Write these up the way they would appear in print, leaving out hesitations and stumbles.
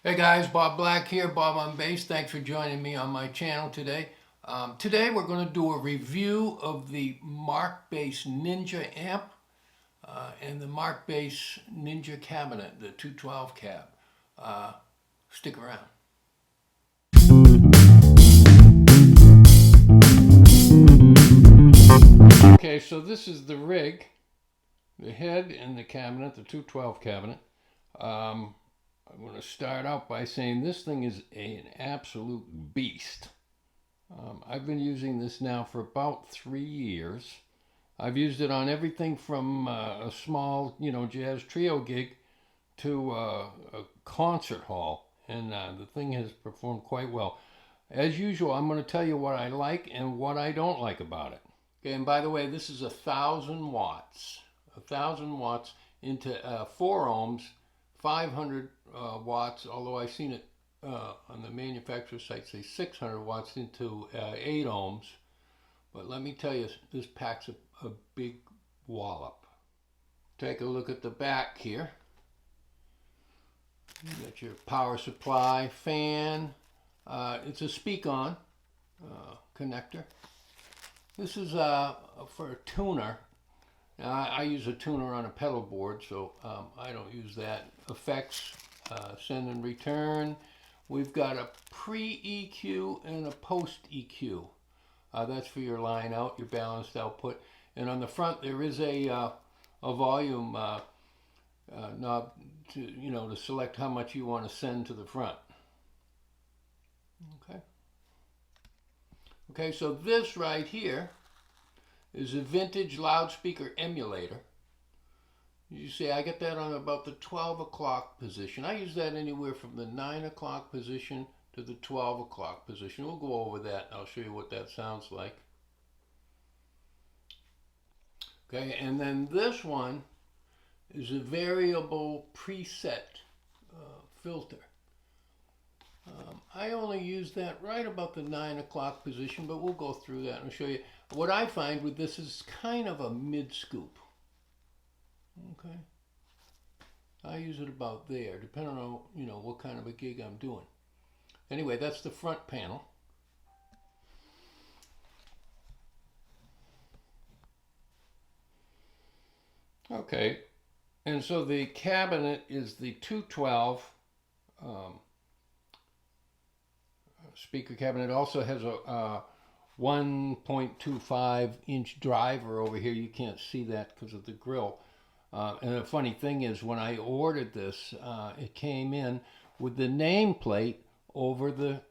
Hey guys, Bob Black here, Bob on Bass. Thanks for joining me on my channel today. Today we're going to do a review of the Mark Bass Ninja amp and the Mark Bass Ninja cabinet, the 212 cab. Stick around. Okay, so this is the rig, the head and the cabinet, the 212 cabinet. I'm going to start out by saying this thing is an absolute beast. I've been using this now for about 3 years. I've used it on everything from a small, jazz trio gig to a concert hall, and the thing has performed quite well. As usual, I'm going to tell you what I like and what I don't like about it. Okay, and by the way, this is 1,000 watts. 1,000 watts into 4 ohms, 500 watts, although I've seen it on the manufacturer's site say 600 watts into 8 ohms. But let me tell you, this packs a big wallop. Take a look at the back here. You got your power supply, fan. It's a speak-on connector. This is for a tuner. Now, I use a tuner on a pedal board, so I don't use that. Effects, send and return. We've got a pre-EQ and a post-EQ. That's for your line out, your balanced output. And on the front there is a volume knob to select how much you want to send to the front. Okay, so this right here is a vintage loudspeaker emulator. You see, I get that on about the 12 o'clock position. I use that anywhere from the 9 o'clock position to the 12 o'clock position. We'll go over that and I'll show you what that sounds like. Okay, and then this one is a variable preset filter. I only use that right about the 9 o'clock position, but we'll go through that and show you. What I find with this is kind of a mid-scoop. Okay. I use it about there, depending on, what kind of a gig I'm doing. Anyway, that's the front panel. Okay, and so the cabinet is the 212 speaker cabinet. It also has a 1.25 inch driver over here. You can't see that because of the grill. And the funny thing is, when I ordered this, it came in with the nameplate over the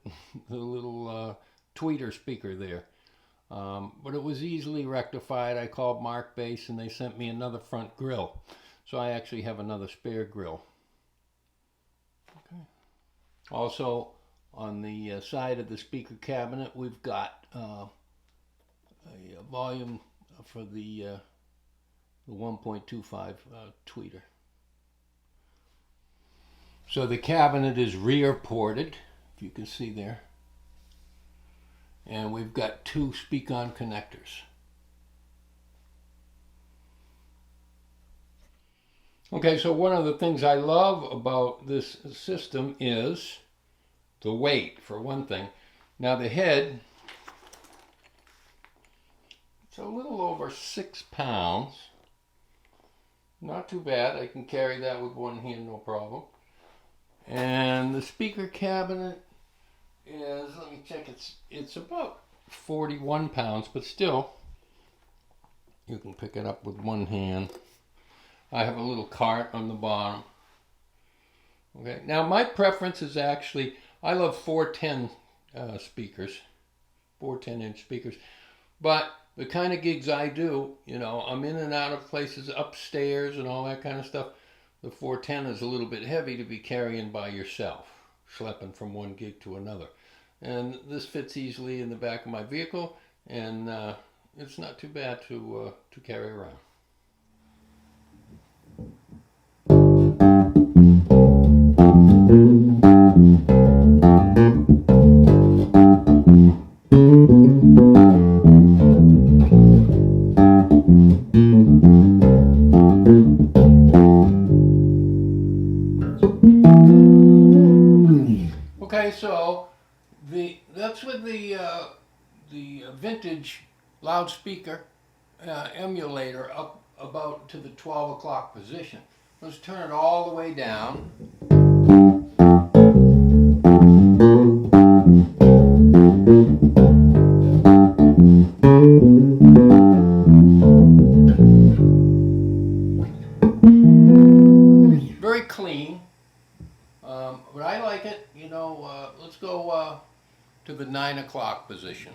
little tweeter speaker there. But it was easily rectified. I called Mark Bass and they sent me another front grill. So I actually have another spare grill. Okay. Also, on the side of the speaker cabinet, we've got a volume for the 1.25 tweeter. So the cabinet is rear ported, if you can see there. And we've got 2 speak-on connectors. Okay, so one of the things I love about this system is the weight, for one thing. Now the head, it's a little over 6 pounds. Not too bad. I can carry that with one hand, no problem. And the speaker cabinet is, let me check, it's about 41 pounds, but still, you can pick it up with one hand. I have a little cart on the bottom. Okay, now my preference is actually, I love 410 speakers, 410-inch speakers, but the kind of gigs I do, I'm in and out of places upstairs and all that kind of stuff. The 410 is a little bit heavy to be carrying by yourself, schlepping from one gig to another. And this fits easily in the back of my vehicle, and it's not too bad to carry around. Okay, so that's with the vintage loudspeaker emulator up about to the 12 o'clock position. Let's turn it all the way down. Very clean, but I like it. You know, let's go to the 9 o'clock position.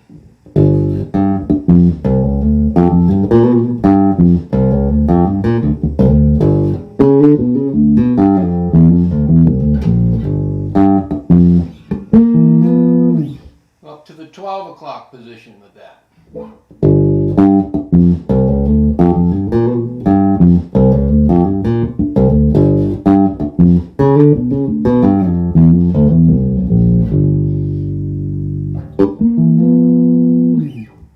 Up to the 12 o'clock position with that.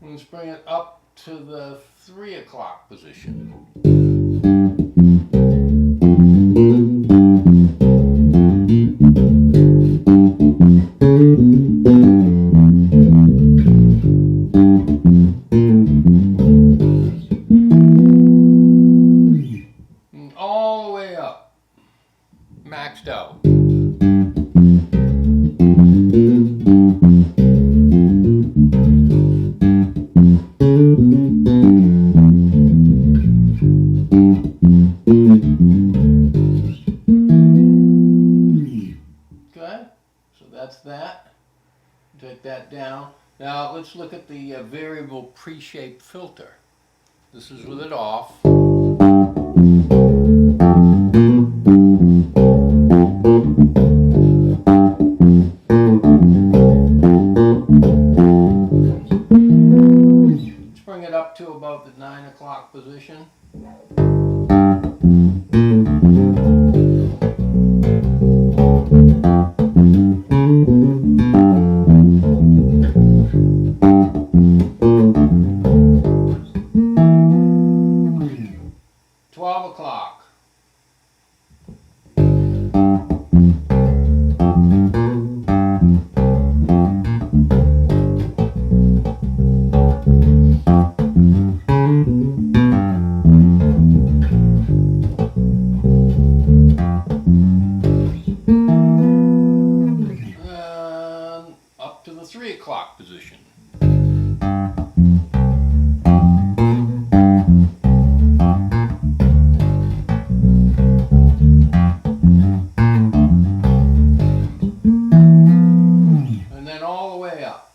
Let's bring it up to the 3 o'clock position. And all the way up, maxed out. Okay, so that's that. Take that down. Now let's look at the variable pre-shape filter. This is with it off. Let's bring it up to about the 9 o'clock position. Up to the 3 o'clock position. And then all the way up.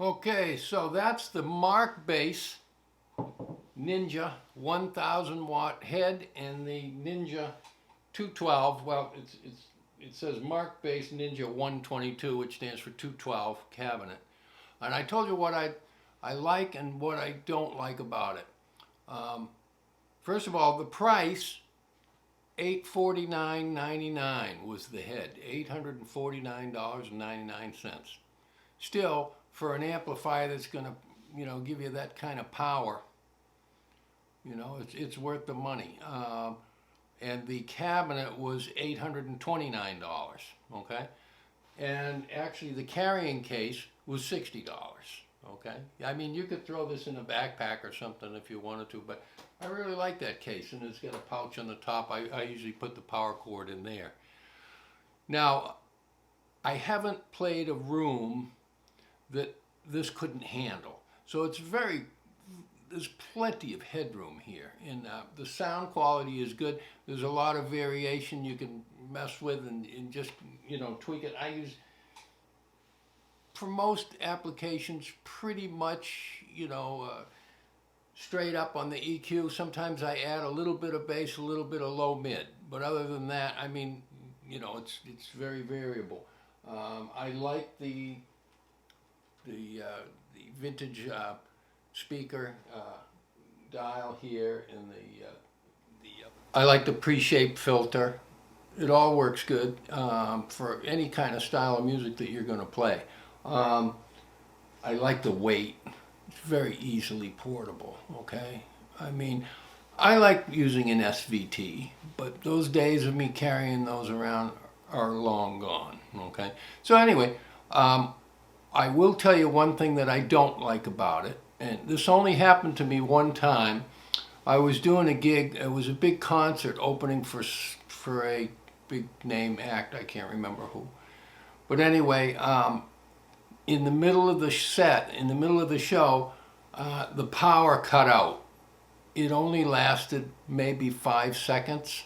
Okay, so that's the Mark Bass Ninja 1000 watt head and the Ninja 212. Well, it says Mark Bass Ninja 122, which stands for 212 cabinet. And I told you what I like and what I don't like about it. First of all, the price, $849.99 was the head, $849.99. Still, for an amplifier that's going to, give you that kind of power, it's worth the money. And the cabinet was $829, okay? And actually the carrying case was $60, okay? I mean, you could throw this in a backpack or something if you wanted to, but I really like that case, and it's got a pouch on the top. I usually put the power cord in there. Now, I haven't played a room that this couldn't handle. So there's plenty of headroom here, and the sound quality is good. There's a lot of variation you can mess with and just, tweak it. I use, for most applications, pretty much, straight up on the EQ. Sometimes I add a little bit of bass, a little bit of low mid, but other than that, I mean, it's very variable. I like the vintage speaker dial here, and I like the pre-shape filter. It all works good for any kind of style of music that you're going to play. I like the weight. It's very easily portable, okay? I mean, I like using an SVT, but those days of me carrying those around are long gone, okay? So anyway, I will tell you one thing that I don't like about it, and this only happened to me one time. I was doing a gig. It was a big concert opening for a big name act. I can't remember who. But anyway, in the middle of the set, in the middle of the show, the power cut out. It only lasted maybe 5 seconds,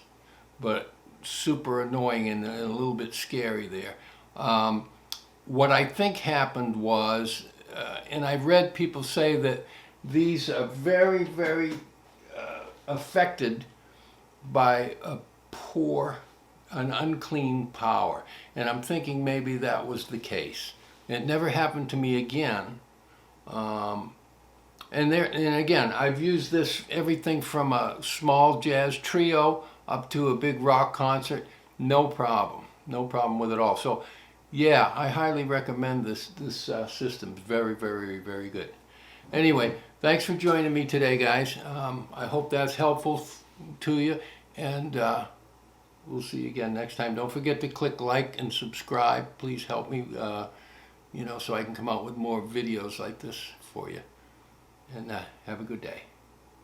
but super annoying and a little bit scary there. What I think happened was, and I've read people say that these are very, very affected by an unclean power. And I'm thinking maybe that was the case. It never happened to me again. And again, I've used this everything from a small jazz trio up to a big rock concert. No problem with it all. So yeah, I highly recommend this system. It's very, very, very good. Anyway, thanks for joining me today, guys. I hope that's helpful to you, and we'll see you again next time. Don't forget to click like and subscribe. Please help me, so I can come out with more videos like this for you. And have a good day.